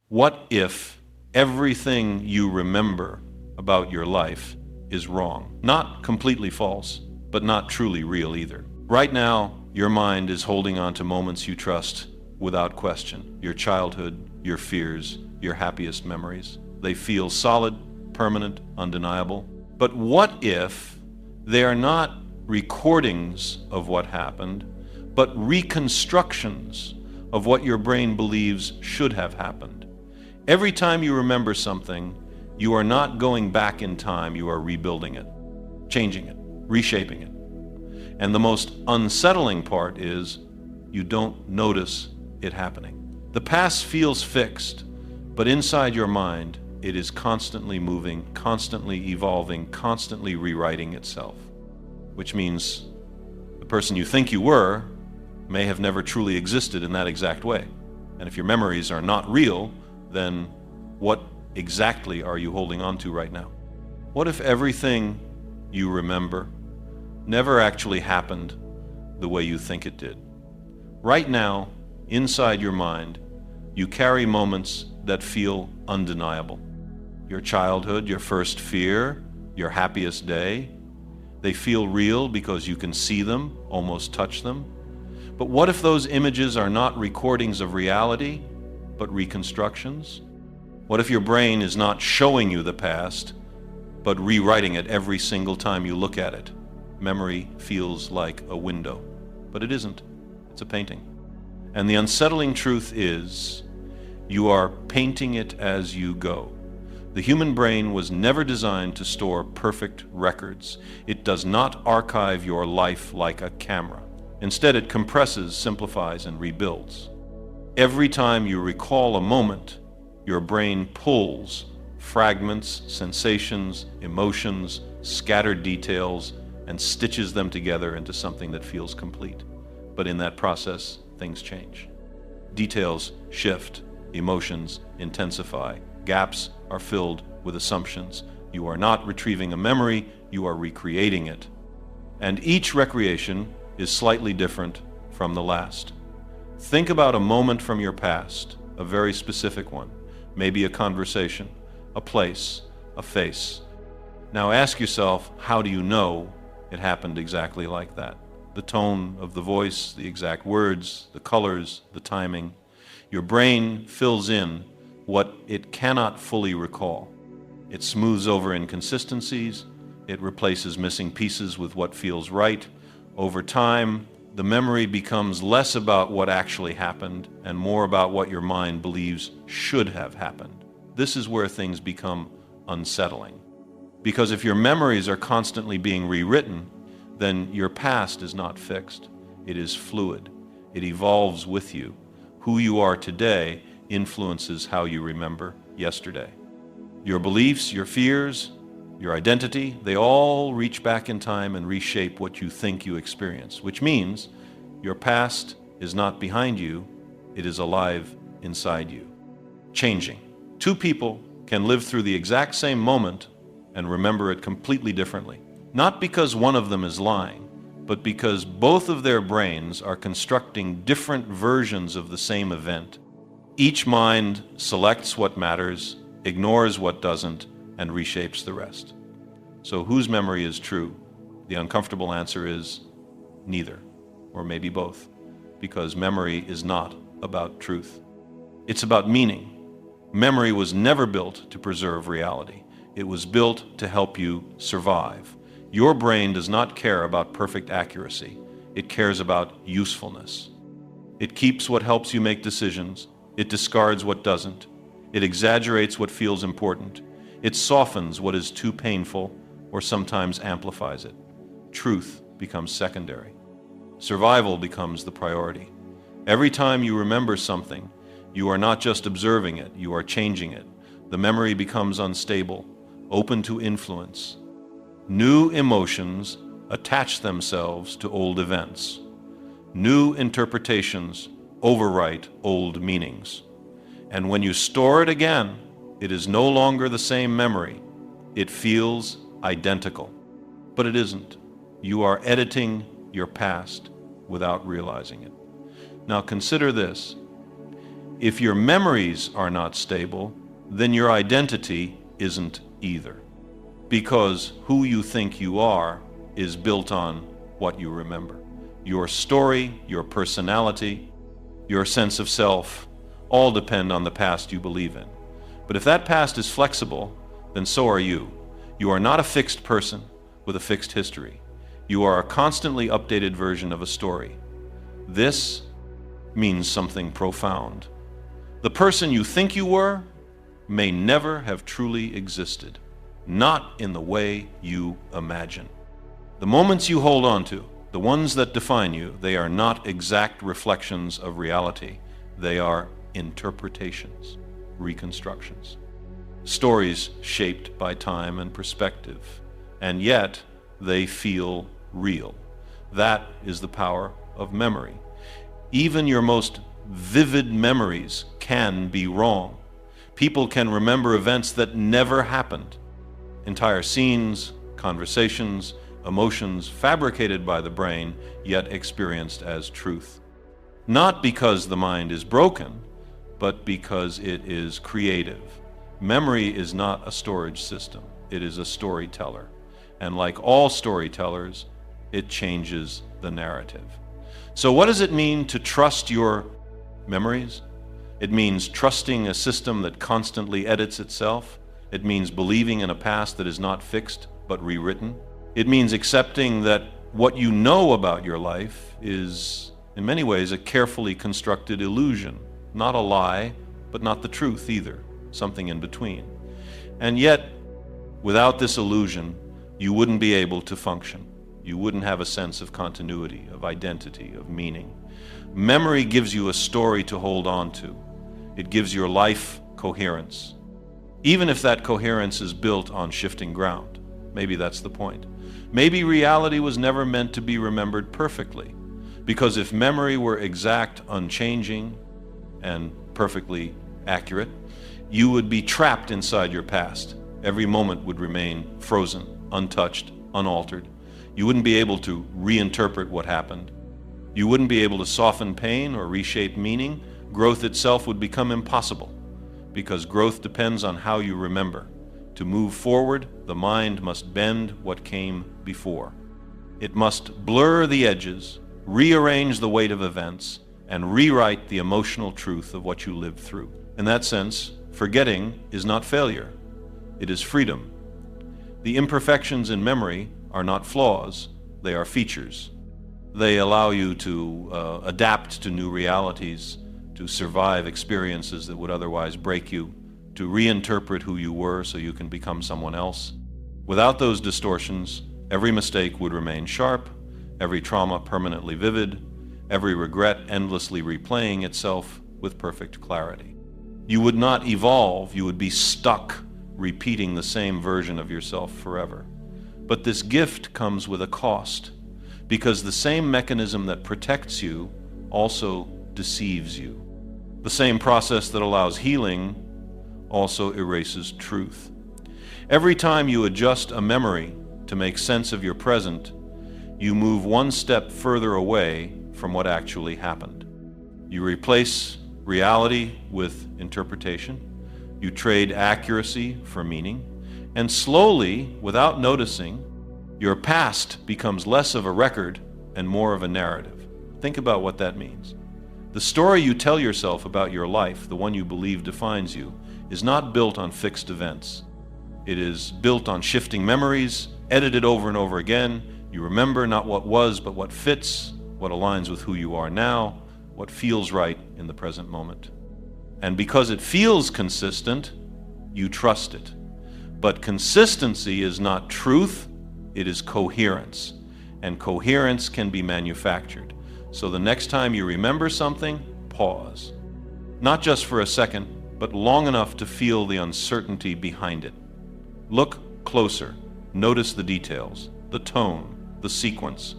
What if everything you remember about your life is wrong? Not completely false, but not truly real either. Right now, your mind is holding on to moments you trust without question. Your childhood, your fears, your happiest memories. They feel solid, permanent, undeniable. But what if they are not recordings of what happened, but reconstructions of what your brain believes should have happened? Every time you remember something, you are not going back in time, you are rebuilding it, changing it, reshaping it. And the most unsettling part is you don't notice it happening. The past feels fixed, but inside your mind, it is constantly moving, constantly evolving, constantly rewriting itself. Which means the person you think you were may have never truly existed in that exact way. And if your memories are not real, then what exactly are you holding on to right now? What if everything you remember never actually happened the way you think it did? Right now, inside your mind, you carry moments that feel undeniable. Your childhood, your first fear, your happiest day, they feel real because you can see them, almost touch them. But what if those images are not recordings of reality, but reconstructions? What if your brain is not showing you the past, but rewriting it every single time you look at it? Memory feels like a window, but it isn't. It's a painting. And the unsettling truth is, you are painting it as you go. The human brain was never designed to store perfect records. It does not archive your life like a camera. Instead, it compresses, simplifies, and rebuilds. Every time you recall a moment, your brain pulls fragments, sensations, emotions, scattered details, and stitches them together into something that feels complete. But in that process, things change. Details shift, emotions intensify, gaps are filled with assumptions. You are not retrieving a memory, you are recreating it. And each recreation is slightly different from the last. Think about a moment from your past, a very specific one, maybe a conversation, a place, a face. Now ask yourself, how do you know it happened exactly like that? The tone of the voice, the exact words, the colors, the timing. Your brain fills in what it cannot fully recall. It smooths over inconsistencies, it replaces missing pieces with what feels right. Over time, the memory becomes less about what actually happened and more about what your mind believes should have happened. This is where things become unsettling. Because if your memories are constantly being rewritten, then your past is not fixed. It is fluid. It evolves with you. Who you are today influences how you remember yesterday. Your beliefs, your fears, your identity, they all reach back in time and reshape what you think you experience, which means your past is not behind you, it is alive inside you, changing. Two people can live through the exact same moment and remember it completely differently. Not because one of them is lying, but because both of their brains are constructing different versions of the same event. Each mind selects what matters, ignores what doesn't, and reshapes the rest. So whose memory is true? The uncomfortable answer is neither, or maybe both, because memory is not about truth. It's about meaning. Memory was never built to preserve reality. It was built to help you survive. Your brain does not care about perfect accuracy. It cares about usefulness. It keeps what helps you make decisions. It discards what doesn't. It exaggerates what feels important. It softens what is too painful or sometimes amplifies it. Truth becomes secondary. Survival becomes the priority. Every time you remember something, you are not just observing it, you are changing it. The memory becomes unstable, open to influence. New emotions attach themselves to old events. New interpretations overwrite old meanings. And when you store it again, it is no longer the same memory. It feels identical. But it isn't. You are editing your past without realizing it. Now consider this. If your memories are not stable, then your identity isn't either. Because who you think you are is built on what you remember. Your story, your personality, your sense of self, all depend on the past you believe in. But if that past is flexible, then so are you. You are not a fixed person with a fixed history. You are a constantly updated version of a story. This means something profound. The person you think you were may never have truly existed, not in the way you imagine. The moments you hold on to, the ones that define you, they are not exact reflections of reality. They are interpretations, reconstructions. Stories shaped by time and perspective, and yet they feel real. That is the power of memory. Even your most vivid memories can be wrong. People can remember events that never happened. Entire scenes, conversations, emotions fabricated by the brain, yet experienced as truth. Not because the mind is broken, but because it is creative. Memory is not a storage system. It is a storyteller. And like all storytellers, it changes the narrative. So what does it mean to trust your memories? It means trusting a system that constantly edits itself. It means believing in a past that is not fixed, but rewritten. It means accepting that what you know about your life is, in many ways, a carefully constructed illusion. Not a lie, but not the truth either. Something in between. And yet, without this illusion, you wouldn't be able to function. You wouldn't have a sense of continuity, of identity, of meaning. Memory gives you a story to hold on to. It gives your life coherence. Even if that coherence is built on shifting ground. Maybe that's the point. Maybe reality was never meant to be remembered perfectly. Because if memory were exact, unchanging, and perfectly accurate, you would be trapped inside your past. Every moment would remain frozen, untouched, unaltered. You wouldn't be able to reinterpret what happened. You wouldn't be able to soften pain or reshape meaning. Growth itself would become impossible, because growth depends on how you remember. To move forward, the mind must bend what came before. It must blur the edges, rearrange the weight of events, and rewrite the emotional truth of what you lived through. In that sense, forgetting is not failure. It is freedom. The imperfections in memory are not flaws, they are features. They allow you to adapt to new realities, to survive experiences that would otherwise break you, to reinterpret who you were so you can become someone else. Without those distortions, every mistake would remain sharp, every trauma permanently vivid, every regret endlessly replaying itself with perfect clarity. You would not evolve, you would be stuck repeating the same version of yourself forever. But this gift comes with a cost, because the same mechanism that protects you also deceives you. The same process that allows healing also erases truth. Every time you adjust a memory to make sense of your present, you move one step further away from what actually happened. You replace reality with interpretation. You trade accuracy for meaning. And slowly, without noticing, your past becomes less of a record and more of a narrative. Think about what that means. The story you tell yourself about your life, the one you believe defines you, is not built on fixed events. It is built on shifting memories, edited over and over again. You remember not what was, but what fits, what aligns with who you are now, what feels right in the present moment. And because it feels consistent, you trust it. But consistency is not truth, it is coherence. And coherence can be manufactured. So the next time you remember something, pause. Not just for a second, but long enough to feel the uncertainty behind it. Look closer. Notice the details, the tone, the sequence.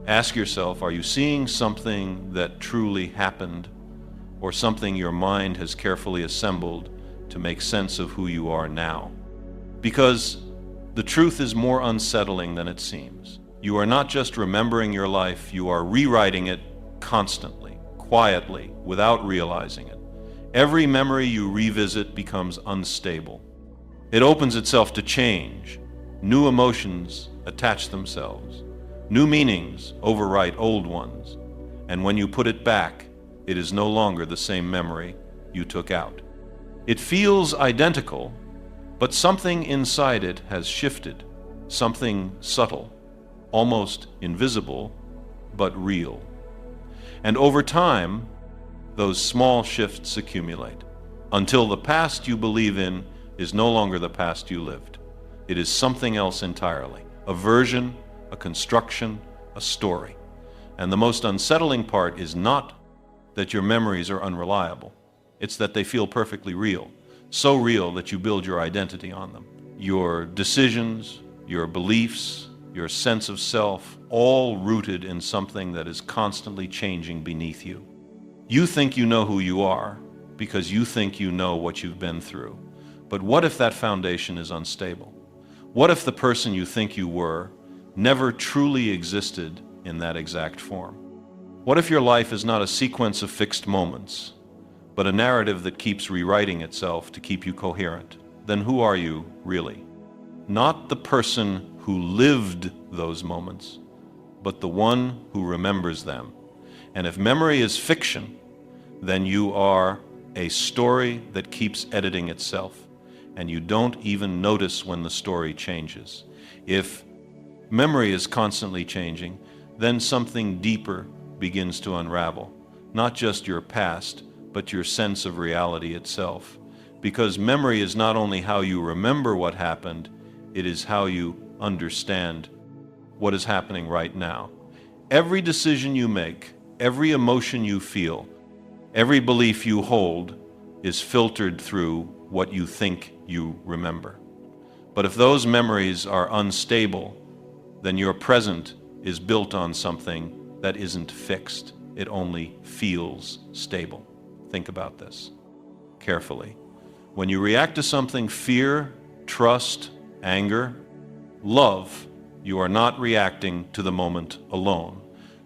Ask yourself, are you seeing something that truly happened, or something your mind has carefully assembled to make sense of who you are now? Because the truth is more unsettling than it seems. You are not just remembering your life, you are rewriting it constantly, quietly, without realizing it. Every memory you revisit becomes unstable. It opens itself to change. New emotions attach themselves. New meanings overwrite old ones. And when you put it back, it is no longer the same memory you took out. It feels identical, but something inside it has shifted. Something subtle, almost invisible, but real. And over time, those small shifts accumulate, until the past you believe in is no longer the past you lived. It is something else entirely, a version, a construction, a story. And the most unsettling part is not that your memories are unreliable. It's that they feel perfectly real, so real that you build your identity on them. Your decisions, your beliefs, your sense of self, all rooted in something that is constantly changing beneath you. You think you know who you are because you think you know what you've been through. But what if that foundation is unstable? What if the person you think you were never truly existed in that exact form? What if your life is not a sequence of fixed moments, but a narrative that keeps rewriting itself to keep you coherent? Then who are you really? Not the person who lived those moments, but the one who remembers them. And if memory is fiction, then you are a story that keeps editing itself, and you don't even notice when the story changes. If memory is constantly changing, then something deeper begins to unravel. Not just your past, but your sense of reality itself. Because memory is not only how you remember what happened, it is how you understand what is happening right now. Every decision you make, every emotion you feel, every belief you hold is filtered through what you think you remember. But if those memories are unstable, then your present is built on something that isn't fixed. It only feels stable. Think about this carefully. When you react to something, fear, trust, anger, love, you are not reacting to the moment alone.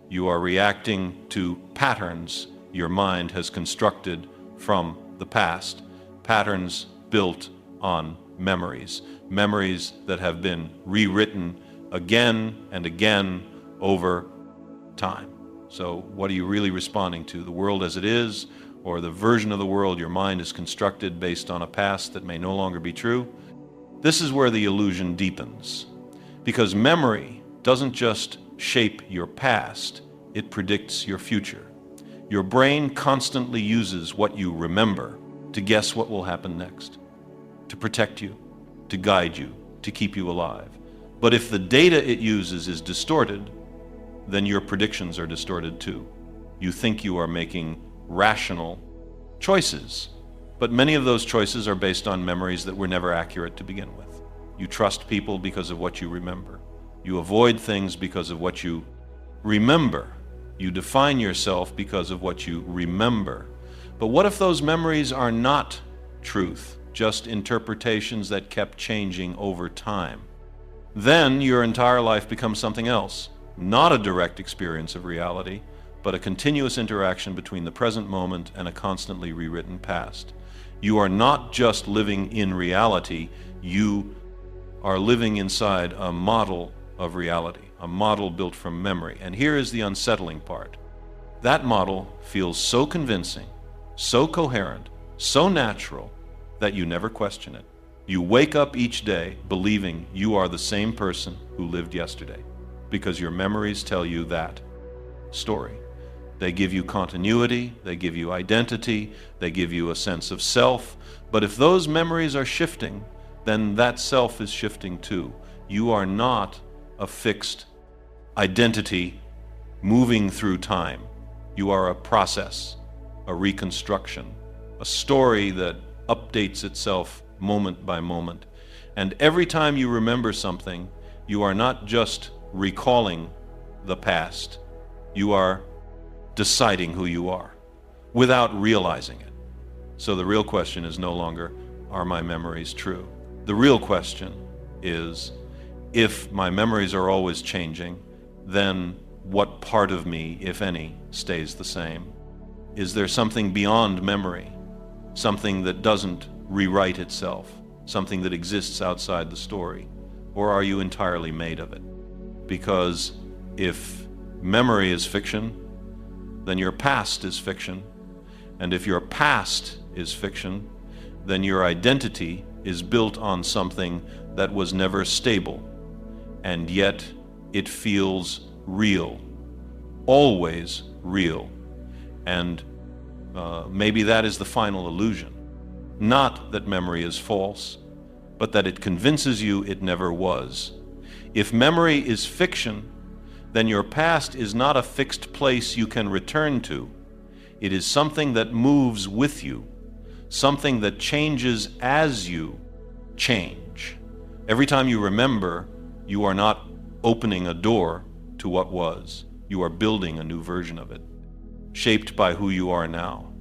You are reacting to patterns your mind has constructed from the past, patterns built on memories, memories that have been rewritten again and again over time. So what are you really responding to? The world as it is, or the version of the world your mind has constructed based on a past that may no longer be true? This is where the illusion deepens. Because memory doesn't just shape your past, it predicts your future. Your brain constantly uses what you remember to guess what will happen next, to protect you, to guide you, to keep you alive. But if the data it uses is distorted, then your predictions are distorted too. You think you are making rational choices, but many of those choices are based on memories that were never accurate to begin with. You trust people because of what you remember. You avoid things because of what you remember. You define yourself because of what you remember. But what if those memories are not truth, just interpretations that kept changing over time? Then your entire life becomes something else, not a direct experience of reality, but a continuous interaction between the present moment and a constantly rewritten past. You are not just living in reality, you are living inside a model of reality, a model built from memory. And here is the unsettling part. That model feels so convincing, so coherent, so natural that you never question it. You wake up each day believing you are the same person who lived yesterday, because your memories tell you that story. They give you continuity, they give you identity, they give you a sense of self. But if those memories are shifting, then that self is shifting too. You are not a fixed identity moving through time. You are a process, a reconstruction, a story that updates itself moment by moment. And every time you remember something, you are not just recalling the past, you are deciding who you are without realizing it. So the real question is no longer, are my memories true? The real question is, if my memories are always changing, then what part of me, if any, stays the same? Is there something beyond memory something that doesn't rewrite itself, something that exists outside the story? Or are you entirely made of it? Because if memory is fiction, then your past is fiction. And if your past is fiction, then your identity is built on something that was never stable, and yet it feels real, always real. And maybe that is the final illusion. Not that memory is false, but that it convinces you it never was. If memory is fiction, then your past is not a fixed place you can return to. It is something that moves with you, something that changes as you change. Every time you remember, you are not opening a door to what was. You are building a new version of it, shaped by who you are now.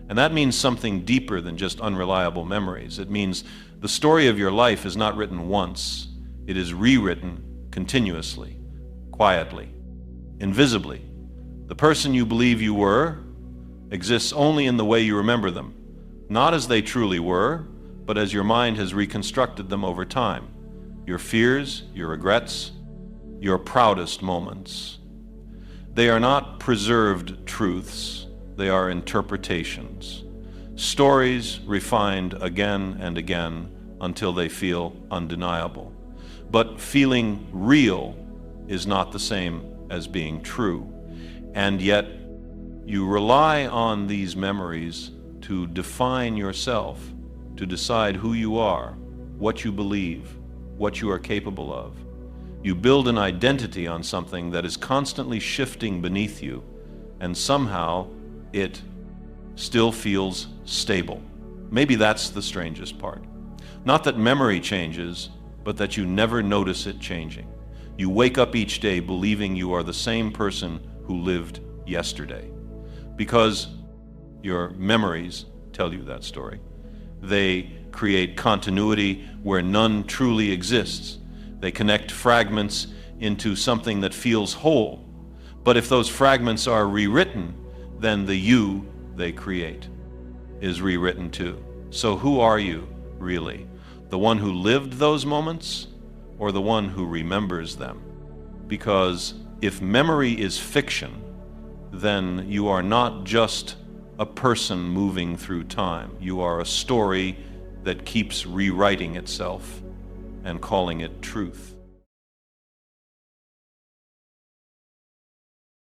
And that means something deeper than just unreliable memories. It means the story of your life is not written once. It is rewritten continuously, quietly, invisibly. The person you believe you were exists only in the way you remember them, not as they truly were, but as your mind has reconstructed them over time. Your fears, your regrets, your proudest moments. They are not preserved truths, they are interpretations. Stories refined again and again until they feel undeniable. But feeling real is not the same as being true. And yet, you rely on these memories to define yourself, to decide who you are, what you believe, what you are capable of. You build an identity on something that is constantly shifting beneath you, and somehow it still feels stable. Maybe that's the strangest part. Not that memory changes, but that you never notice it changing. You wake up each day believing you are the same person who lived yesterday, because your memories tell you that story. They create continuity where none truly exists. They connect fragments into something that feels whole. But if those fragments are rewritten, then the you they create is rewritten too. So who are you, really? The one who lived those moments, or the one who remembers them? Because if memory is fiction, then you are not just a person moving through time. You are a story that keeps rewriting itself and calling it truth.